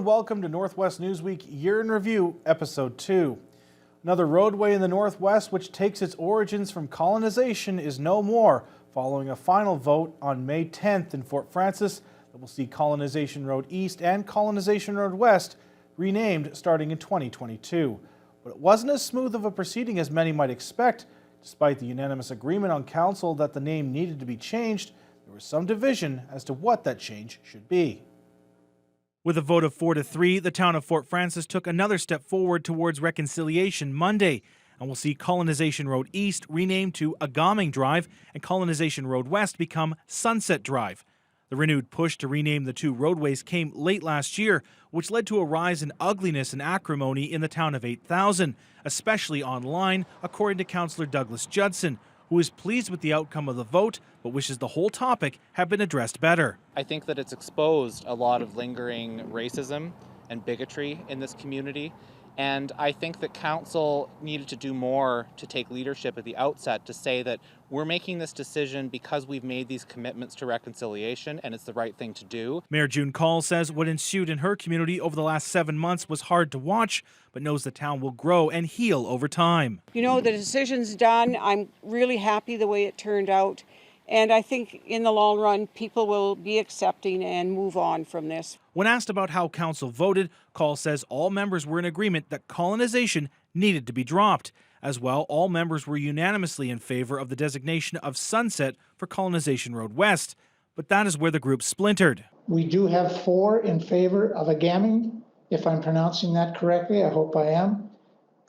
and welcome to Northwest Newsweek Year in Review, Episode 2. Another roadway in the Northwest which takes its origins from colonization is no more, following a final vote on May 10th in Fort Frances that will see Colonization Road East and Colonization Road West renamed starting in 2022. But it wasn't as smooth of a proceeding as many might expect. Despite the unanimous agreement on council that the name needed to be changed, there was some division as to what that change should be. With a vote of 4-3, the town of Fort Frances took another step forward towards reconciliation Monday, and will see Colonization Road East renamed to Agaming Drive and Colonization Road West become Sunset Drive. The renewed push to rename the two roadways came late last year, which led to a rise in ugliness and acrimony in the town of 8,000, especially online, according to Councillor Douglas Judson, who is pleased with the outcome of the vote, but wishes the whole topic had been addressed better. I think that it's exposed a lot of lingering racism and bigotry in this community, and I think that council needed to do more to take leadership at the outset to say that we're making this decision because we've made these commitments to reconciliation and it's the right thing to do. Mayor June Call says what ensued in her community over the last 7 months was hard to watch, but knows the town will grow and heal over time. You know, the decision's done. I'm really happy the way it turned out. And I think in the long run, people will be accepting and move on from this. When asked about how council voted, Call says all members were in agreement that colonization needed to be dropped. As well, all members were unanimously in favor of the designation of Sunset for Colonization Road West. But that is where the group splintered. We do have 4 in favor of Agaming, if I'm pronouncing that correctly. I hope I am.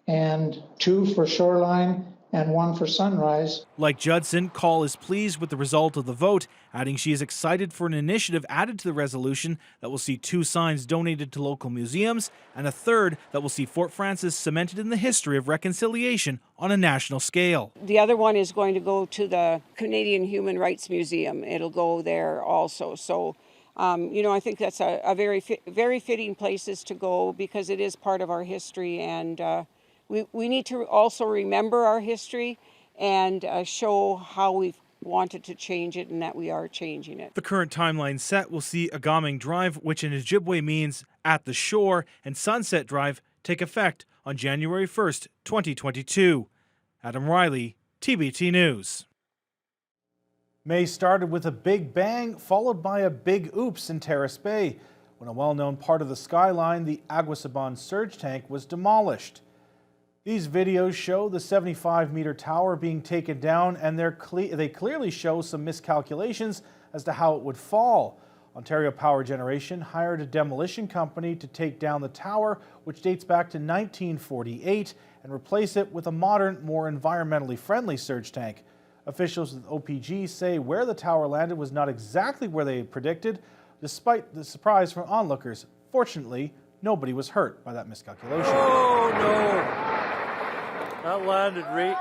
And 2 for Shoreline and 1 for Sunrise. Like Judson, Call is pleased with the result of the vote, adding she is excited for an initiative added to the resolution that will see 2 signs donated to local museums and a third that will see Fort Frances cemented in the history of reconciliation on a national scale. The other one is going to go to the Canadian Human Rights Museum. It'll go there also. So, you know, I think that's a very fitting places to go because it is part of our history, and we need to also remember our history and show how we've wanted to change it and that we are changing it. The current timeline set will see Agaming Drive, which in Ojibwe means at the shore, and Sunset Drive take effect on January 1st, 2022. Adam Riley, TBT News. May started with a big bang, followed by a big oops in Terrace Bay, when a well-known part of the skyline, the Agua-Saban surge tank, was demolished. These videos show the 75-meter tower being taken down, and they clearly show some miscalculations as to how it would fall. Ontario Power Generation hired a demolition company to take down the tower, which dates back to 1948, and replace it with a modern, more environmentally friendly surge tank. Officials with OPG say where the tower landed was not exactly where they had predicted, despite the surprise from onlookers. Fortunately, nobody was hurt by that miscalculation. Oh, no! That landed right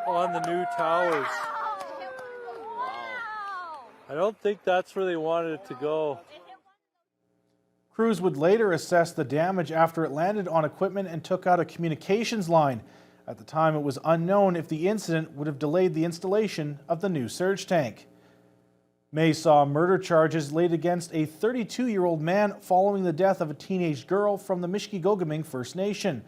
on the new towers. I don't think that's where they wanted it to go. Crews would later assess the damage after it landed on equipment and took out a communications line. At the time, it was unknown if the incident would have delayed the installation of the new surge tank. May saw murder charges laid against a 32-year-old man following the death of a teenage girl from the Mishki-Gogaming First Nation.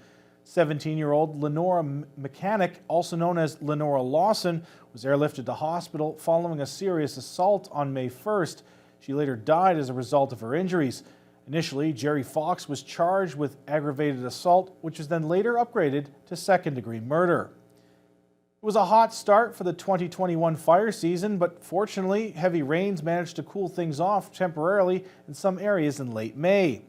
17-year-old Lenora Mechanic, also known as Lenora Lawson, was airlifted to hospital following a serious assault on May 1st. She later died as a result of her injuries. Initially, Jerry Fox was charged with aggravated assault, which was then later upgraded to second-degree murder. It was a hot start for the 2021 fire season, but fortunately, heavy rains managed to cool things off temporarily in some areas in late May.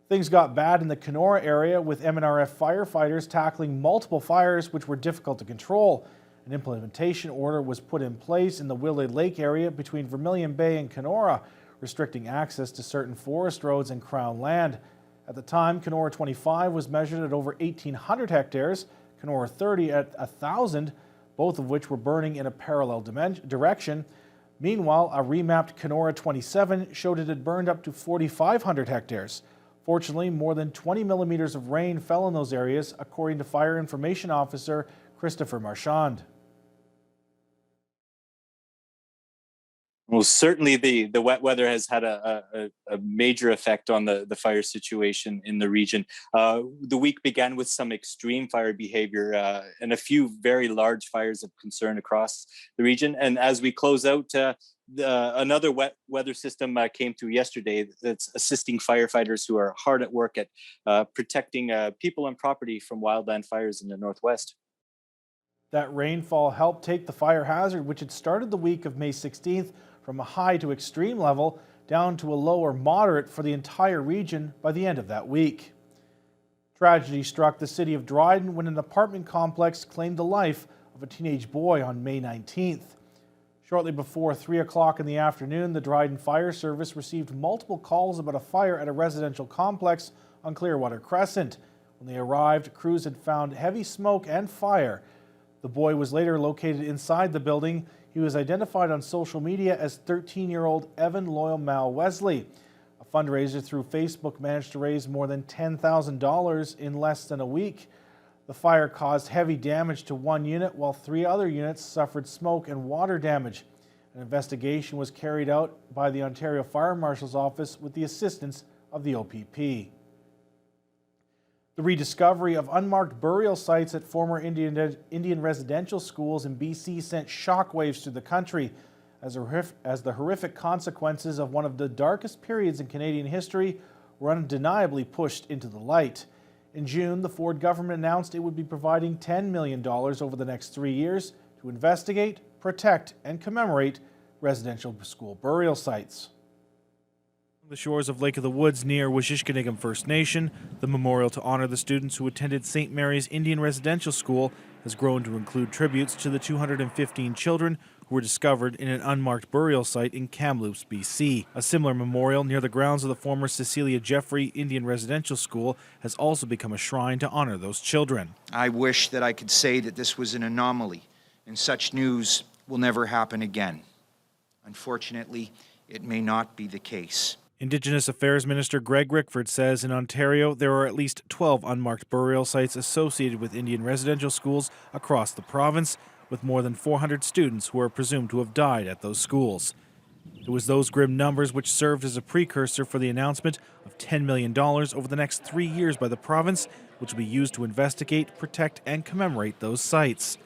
Things got bad in the Kenora area, with MNRF firefighters tackling multiple fires which were difficult to control. An implementation order was put in place in the Willow Lake area between Vermilion Bay and Kenora, restricting access to certain forest roads and Crown land. At the time, Kenora 25 was measured at over 1,800 hectares, Kenora 30 at 1,000, both of which were burning in a parallel direction. Meanwhile, a remapped Kenora 27 showed it had burned up to 4,500 hectares. Fortunately, more than 20 millimeters of rain fell in those areas, according to Fire Information Officer Christopher Marchand. Well, certainly the wet weather has had a major effect on the fire situation in the region. The week began with some extreme fire behavior and a few very large fires of concern across the region. And as we close out, another wet weather system came through yesterday that's assisting firefighters who are hard at work at protecting people and property from wildland fires in the Northwest. That rainfall helped take the fire hazard, which had started the week of May 16th, from a high to extreme level down to a low or moderate for the entire region by the end of that week. Tragedy struck the city of Dryden when an apartment complex claimed the life of a teenage boy on May 19th. Shortly before 3 o'clock in the afternoon, the Dryden Fire Service received multiple calls about a fire at a residential complex on Clearwater Crescent. When they arrived, crews had found heavy smoke and fire. The boy was later located inside the building. He was identified on social media as 13-year-old Evan Loyal Mal Wesley. A fundraiser through Facebook managed to raise more than $10,000 in less than a week. The fire caused heavy damage to one unit, while 3 other units suffered smoke and water damage. An investigation was carried out by the Ontario Fire Marshal's Office with the assistance of the OPP. The rediscovery of unmarked burial sites at former Indian residential schools in BC sent shockwaves through the country as the horrific consequences of one of the darkest periods in Canadian history were undeniably pushed into the light. In June, the Ford government announced it would be providing $10 million over the next 3 years to investigate, protect, and commemorate residential school burial sites. On the shores of Lake of the Woods near Washishkanigam First Nation, the memorial to honor the students who attended St. Mary's Indian Residential School has grown to include tributes to the 215 children who were discovered in an unmarked burial site in Kamloops, BC. A similar memorial near the grounds of the former Cecilia Jeffrey Indian Residential School has also become a shrine to honor those children. I wish that I could say that this was an anomaly and such news will never happen again. Unfortunately, it may not be the case. Indigenous Affairs Minister Greg Rickford says in Ontario there are at least 12 unmarked burial sites associated with Indian residential schools across the province, with more than 400 students who are presumed to have died at those schools. It was those grim numbers which served as a precursor for the announcement of $10 million over the next 3 years by the province, which will be used to investigate, protect, and commemorate those sites.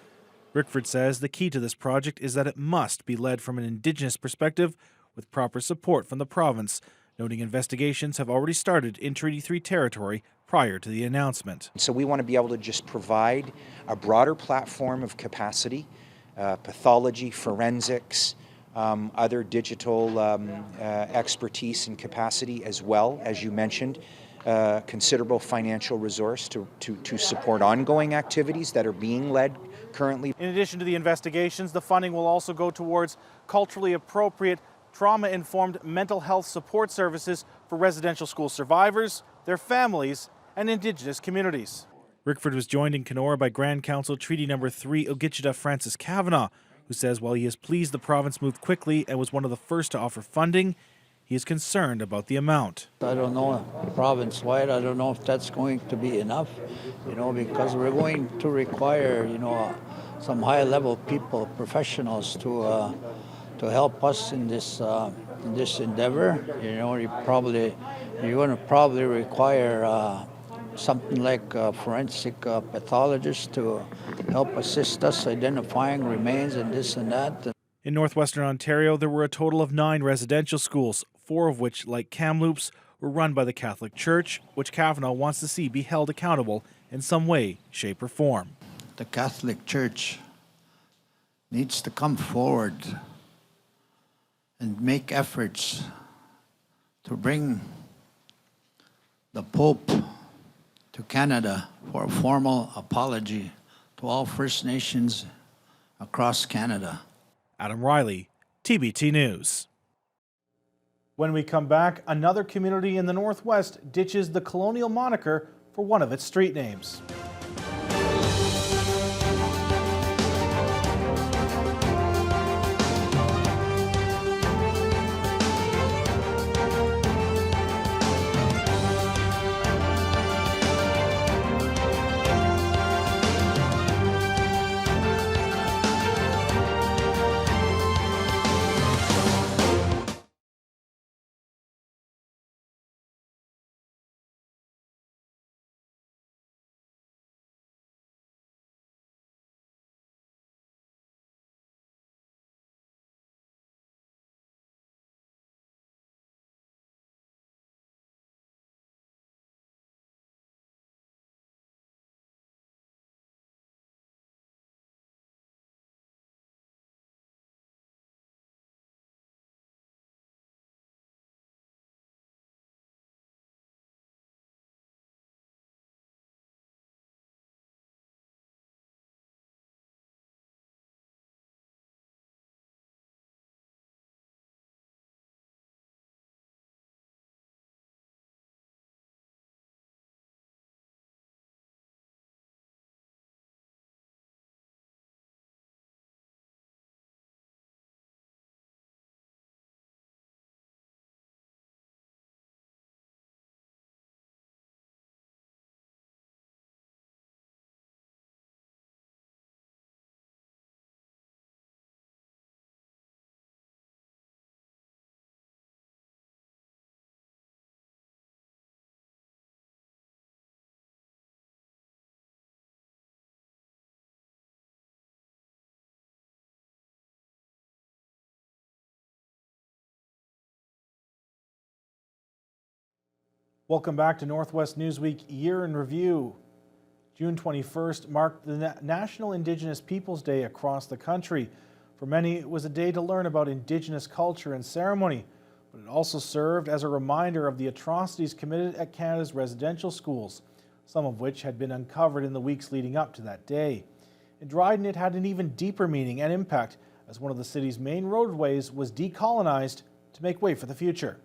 Rickford says the key to this project is that it must be led from an Indigenous perspective with proper support from the province, noting investigations have already started in Treaty 3 territory prior to the announcement. So we want to be able to just provide a broader platform of capacity, pathology, forensics, other digital expertise and capacity, as well, as you mentioned, considerable financial resource to support ongoing activities that are being led currently. In addition to the investigations, the funding will also go towards culturally appropriate, trauma-informed mental health support services for residential school survivors, their families, and Indigenous communities. Rickford was joined in Kenora by Grand Council Treaty No. 3 Ogichita Francis Kavanagh, who says while he is pleased the province moved quickly and was one of the first to offer funding, he is concerned about the amount. I don't know, province-wide, I don't know if that's going to be enough, because we're going to require, some high-level people, professionals to help us in this endeavor. You're going to probably require something like a forensic pathologist to help assist us identifying remains and this and that. In northwestern Ontario, there were a total of 9 residential schools, 4 of which, like Kamloops, were run by the Catholic Church, which Kavanagh wants to see be held accountable in some way, shape, or form. The Catholic Church needs to come forward and make efforts to bring the Pope to Canada for a formal apology to all First Nations across Canada. Adam Riley, TBT News. When we come back, another community in the Northwest ditches the colonial moniker for one of its street names. Welcome back to Northwest Newsweek Year in Review. June 21st marked the National Indigenous Peoples Day across the country. For many, it was a day to learn about Indigenous culture and ceremony, but it also served as a reminder of the atrocities committed at Canada's residential schools, some of which had been uncovered in the weeks leading up to that day. In Dryden, it had an even deeper meaning and impact, as one of the city's main roadways was decolonized to make way for the future.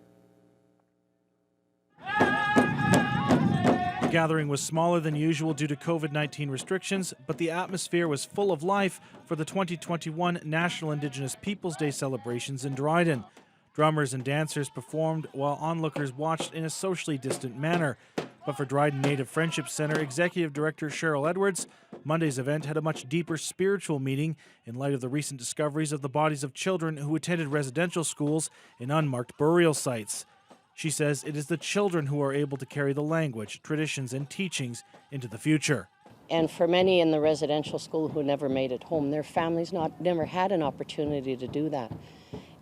The gathering was smaller than usual due to COVID-19 restrictions, but the atmosphere was full of life for the 2021 National Indigenous Peoples Day celebrations in Dryden. Drummers and dancers performed while onlookers watched in a socially distant manner. But for Dryden Native Friendship Centre Executive Director Cheryl Edwards, Monday's event had a much deeper spiritual meaning in light of the recent discoveries of the bodies of children who attended residential schools in unmarked burial sites. She says it is the children who are able to carry the language, traditions, and teachings into the future. And for many in the residential school who never made it home, their families never had an opportunity to do that.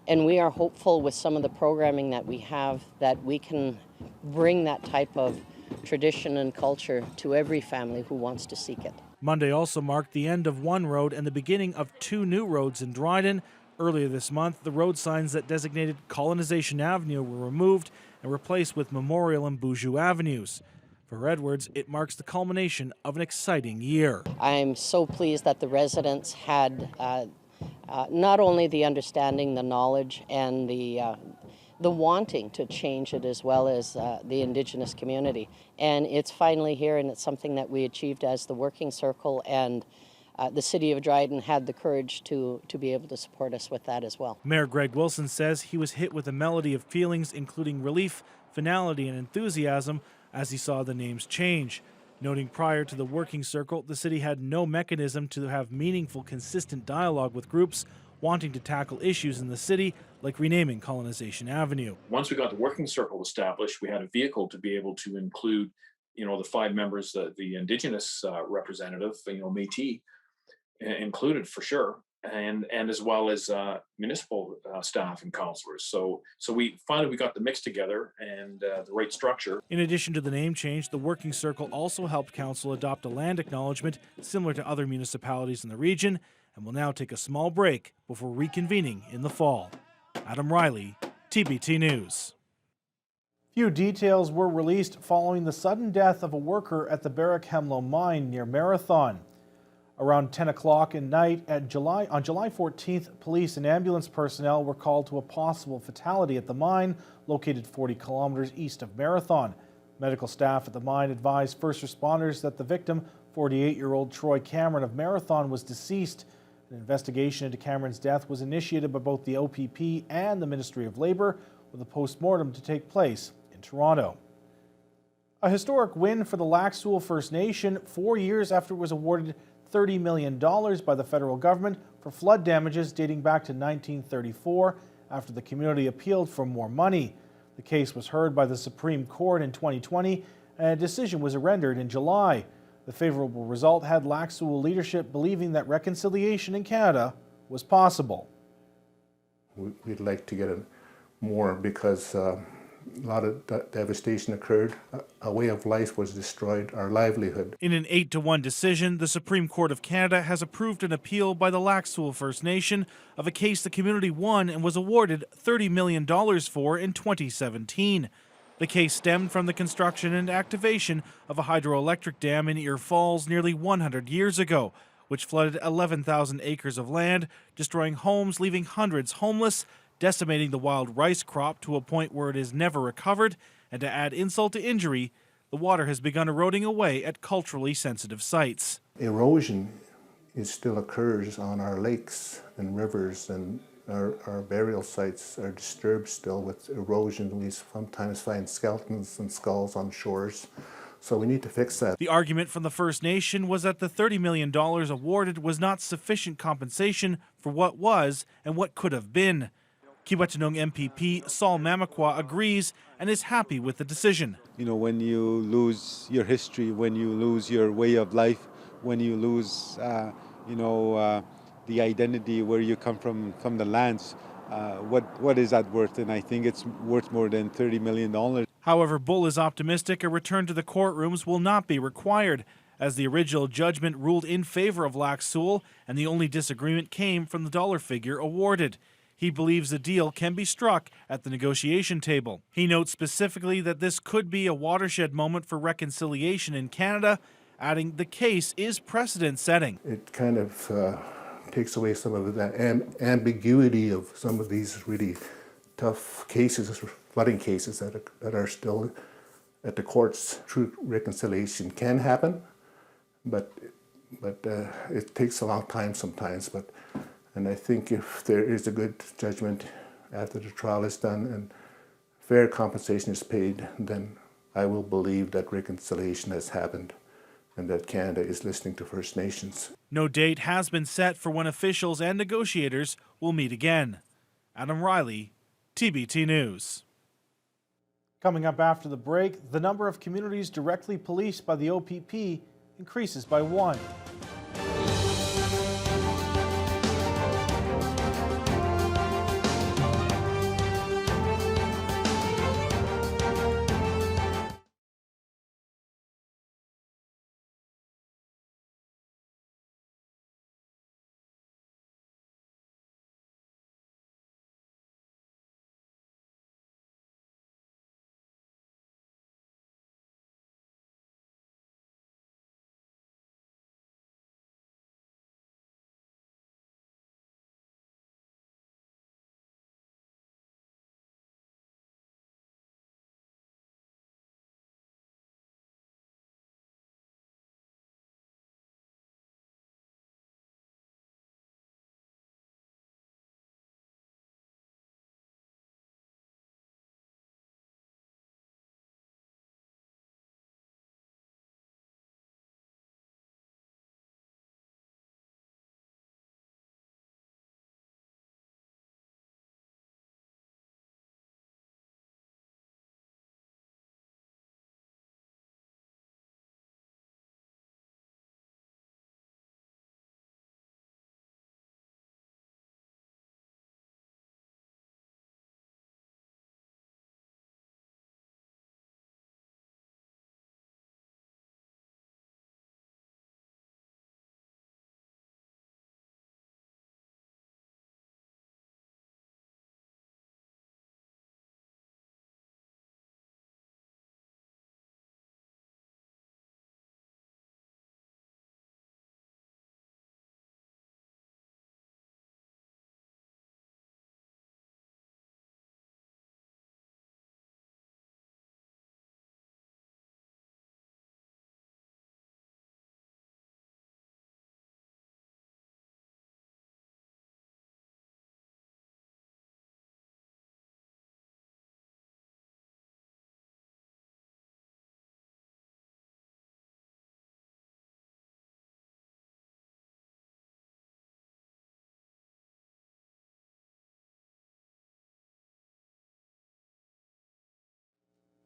And we are hopeful with some of the programming that we have that we can bring that type of tradition and culture to every family who wants to seek it. Monday also marked the end of one road and the beginning of two new roads in Dryden. Earlier this month, the road signs that designated Colonization Avenue were removed and replaced with Memorial and Beaujeu Avenues. For Edwards, it marks the culmination of an exciting year. I'm so pleased that the residents had not only the understanding, the knowledge, and the wanting to change it, as well as the Indigenous community. And it's finally here, and it's something that we achieved as the working circle, and the City of Dryden had the courage to be able to support us with that as well. Mayor Greg Wilson says he was hit with a melody of feelings, including relief, finality, and enthusiasm as he saw the names change. Noting prior to the working circle, the city had no mechanism to have meaningful, consistent dialogue with groups wanting to tackle issues in the city, like renaming Colonization Avenue. Once we got the working circle established, we had a vehicle to be able to include, the 5 members, the Indigenous representative, Métis, included for sure, and as well as municipal staff and councillors. So we finally got the mix together and the right structure. In addition to the name change, the working circle also helped council adopt a land acknowledgement similar to other municipalities in the region, and will now take a small break before reconvening in the fall. Adam Riley, TBT News. Few details were released following the sudden death of a worker at the Barrack-Hemlo mine near Marathon. Around 10 o'clock at night on July 14th, police and ambulance personnel were called to a possible fatality at the mine located 40 kilometers east of Marathon. Medical staff at the mine advised first responders that the victim, 48-year-old Troy Cameron of Marathon, was deceased. An investigation into Cameron's death was initiated by both the OPP and the Ministry of Labour, with a post-mortem to take place in Toronto. A historic win for the Lac Seul First Nation 4 years after it was awarded $30 million by the federal government for flood damages dating back to 1934 after the community appealed for more money. The case was heard by the Supreme Court in 2020 and a decision was rendered in July. The favorable result had Lac Seul leadership believing that reconciliation in Canada was possible. We'd like to get more because a lot of devastation occurred. A way of life was destroyed, our livelihood. In an 8-1 decision, the Supreme Court of Canada has approved an appeal by the Lac Seul First Nation of a case the community won and was awarded $30 million for in 2017. The case stemmed from the construction and activation of a hydroelectric dam in Ear Falls nearly 100 years ago, which flooded 11,000 acres of land, destroying homes, leaving hundreds homeless, decimating the wild rice crop to a point where it is never recovered, and to add insult to injury, the water has begun eroding away at culturally sensitive sites. Erosion still occurs on our lakes and rivers, and our burial sites are disturbed still with erosion. We sometimes find skeletons and skulls on shores. So we need to fix that. The argument from the First Nation was that the $30 million awarded was not sufficient compensation for what was and what could have been. Kiiwetinoong MPP Saul Mamakwa agrees and is happy with the decision. When you lose your history, when you lose your way of life, when you lose, the identity where you come from the lands, what is that worth? And I think it's worth more than $30 million. However, Bull is optimistic a return to the courtrooms will not be required, as the original judgment ruled in favor of Lac Seul, and the only disagreement came from the dollar figure awarded. He believes the deal can be struck at the negotiation table. He notes specifically that this could be a watershed moment for reconciliation in Canada, adding the case is precedent-setting. It kind of takes away some of that ambiguity of some of these really tough cases, flooding cases that are still at the courts. True reconciliation can happen, but it takes a long time sometimes. And I think if there is a good judgment after the trial is done and fair compensation is paid, then I will believe that reconciliation has happened and that Canada is listening to First Nations. No date has been set for when officials and negotiators will meet again. Adam Riley, TBT News. Coming up after the break, the number of communities directly policed by the OPP increases by 1.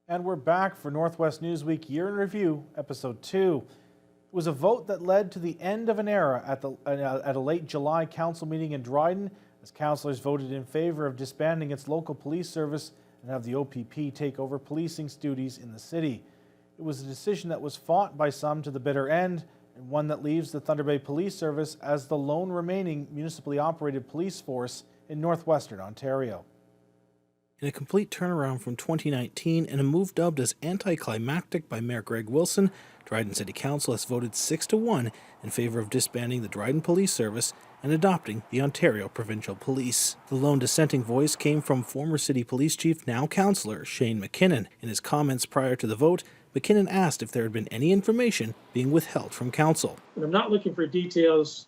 And we're back for Northwest Newsweek Year in Review, Episode 2. It was a vote that led to the end of an era at a late July council meeting in Dryden, as councillors voted in favor of disbanding its local police service and have the OPP take over policing duties in the city. It was a decision that was fought by some to the bitter end, and one that leaves the Thunder Bay Police Service as the lone remaining municipally operated police force in northwestern Ontario. In a complete turnaround from 2019 and a move dubbed as anticlimactic by Mayor Greg Wilson, Dryden City Council has voted 6-1 in favor of disbanding the Dryden Police Service and adopting the Ontario Provincial Police. The lone dissenting voice came from former City Police Chief, now Councillor Shane McKinnon. In his comments prior to the vote, McKinnon asked if there had been any information being withheld from Council. I'm not looking for details,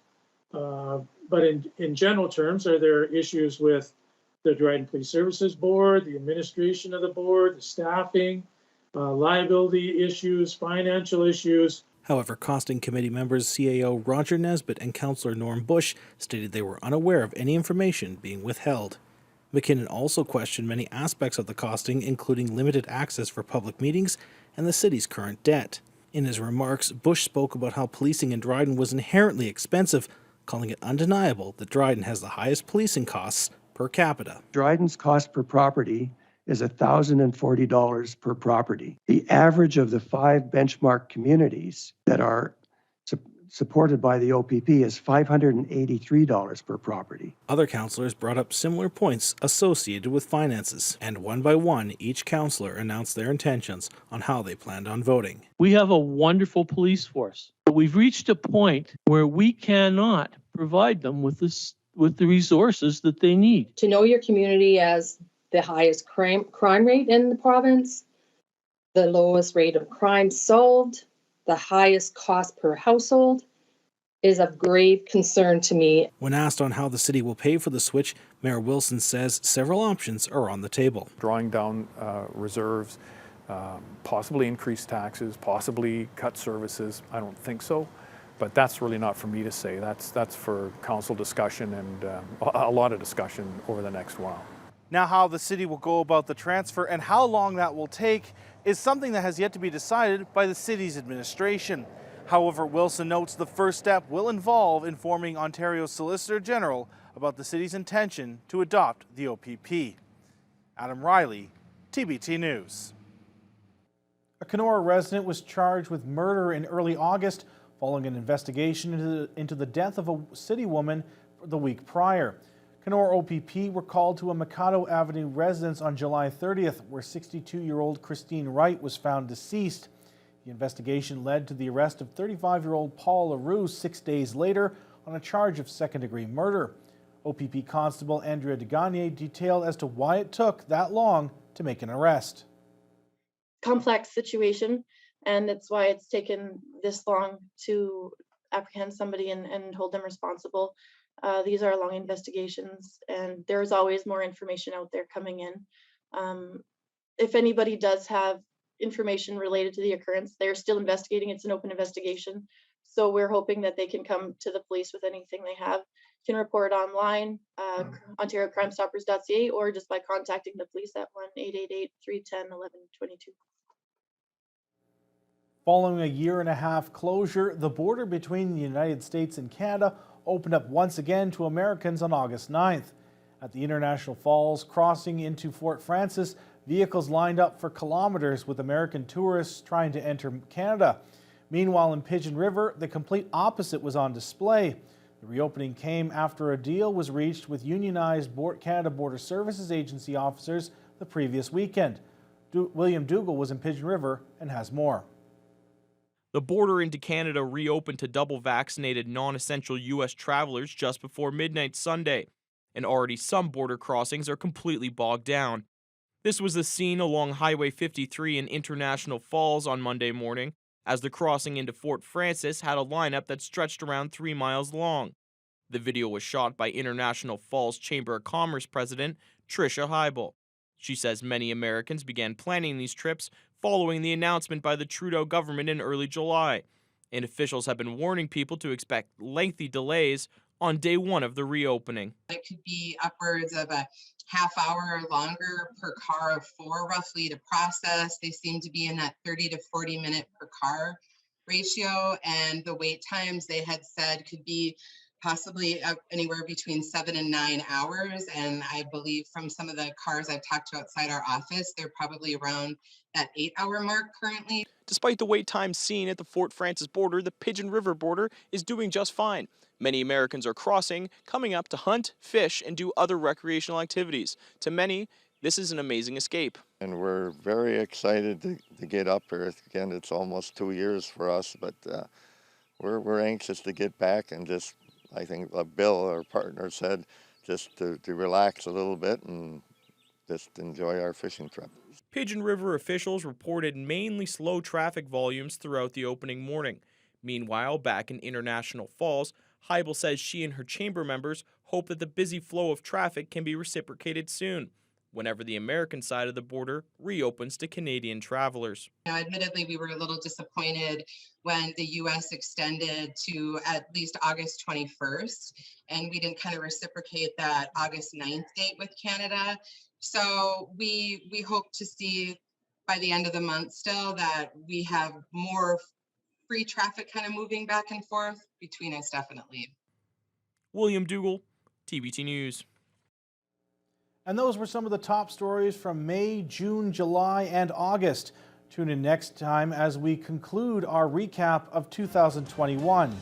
but in general terms, are there issues with the Dryden Police Services Board, the administration of the board, the staffing, liability issues, financial issues? However, costing committee members CAO Roger Nesbitt and Councillor Norm Bush stated they were unaware of any information being withheld. McKinnon also questioned many aspects of the costing, including limited access for public meetings and the city's current debt. In his remarks, Bush spoke about how policing in Dryden was inherently expensive, calling it undeniable that Dryden has the highest policing costs per capita. Dryden's cost per property is $1,040 per property. The average of the 5 benchmark communities that are supported by the OPP is $583 per property. Other councillors brought up similar points associated with finances, and one by one, each councillor announced their intentions on how they planned on voting. We have a wonderful police force, but we've reached a point where we cannot provide them with the resources that they need. To know your community as the highest crime rate in the province, the lowest rate of crime solved, the highest cost per household, is of grave concern to me. When asked on how the city will pay for the switch, Mayor Wilson says several options are on the table. Drawing down reserves, possibly increase taxes, possibly cut services. I don't think so, but that's really not for me to say. That's for council discussion and a lot of discussion over the next while. Now, how the city will go about the transfer and how long that will take is something that has yet to be decided by the city's administration. However, Wilson notes the first step will involve informing Ontario's Solicitor General about the city's intention to adopt the OPP. Adam Riley, TBT News. A Kenora resident was charged with murder in early August following an investigation into the death of a city woman the week prior. Kenora OPP were called to a Mikado Avenue residence on July 30th, where 62-year-old Christine Wright was found deceased. The investigation led to the arrest of 35-year-old Paul LaRue 6 days later on a charge of second-degree murder. OPP Constable Andrea DeGagne detailed as to why it took that long to make an arrest. Complex situation, and it's why it's taken this long to apprehend somebody and hold them responsible. These are long investigations, and there's always more information out there coming in. If anybody does have information related to the occurrence, they're still investigating. It's an open investigation. So we're hoping that they can come to the police with anything they have. You can report online, OntarioCrimeStoppers.ca, or just by contacting the police at 1-888-310-1122. Following a year-and-a-half closure, the border between the United States and Canada opened up once again to Americans on August 9th. At the International Falls crossing into Fort Frances, vehicles lined up for kilometers with American tourists trying to enter Canada. Meanwhile, in Pigeon River, the complete opposite was on display. The reopening came after a deal was reached with unionized Canada Border Services Agency officers the previous weekend. William Dougal was in Pigeon River and has more. The border into Canada reopened to double-vaccinated non-essential U.S. travelers just before midnight Sunday, and already some border crossings are completely bogged down. This was the scene along Highway 53 in International Falls on Monday morning, as the crossing into Fort Frances had a lineup that stretched around 3 miles long. The video was shot by International Falls Chamber of Commerce President Tricia Heibel. She says many Americans began planning these trips following the announcement by the Trudeau government in early July, and officials have been warning people to expect lengthy delays on day one of the reopening. It could be upwards of a half hour or longer per car of 4 roughly to process. They seem to be in that 30 to 40 minute per car ratio, and the wait times they had said could be possibly anywhere between 7 and 9 hours. And I believe from some of the cars I've talked to outside our office, they're probably around that 8-hour mark currently. Despite the wait times seen at the Fort Frances border, the Pigeon River border is doing just fine. Many Americans are crossing, coming up to hunt, fish, and do other recreational activities. To many, this is an amazing escape. And we're very excited to get up here. Again, it's almost 2 years for us, but we're anxious to get back and just, I think Bill, our partner, said just to relax a little bit and just enjoy our fishing trip. Pigeon River officials reported mainly slow traffic volumes throughout the opening morning. Meanwhile, back in International Falls, Heibel says she and her chamber members hope that the busy flow of traffic can be reciprocated soon, whenever the American side of the border reopens to Canadian travelers. Now, admittedly, we were a little disappointed when the U.S. extended to at least August 21st, and we didn't kind of reciprocate that August 9th date with Canada. So we hope to see by the end of the month still that we have more free traffic kind of moving back and forth between us, definitely. William Dougal, TBT News. And those were some of the top stories from May, June, July, and August. Tune in next time as we conclude our recap of 2021.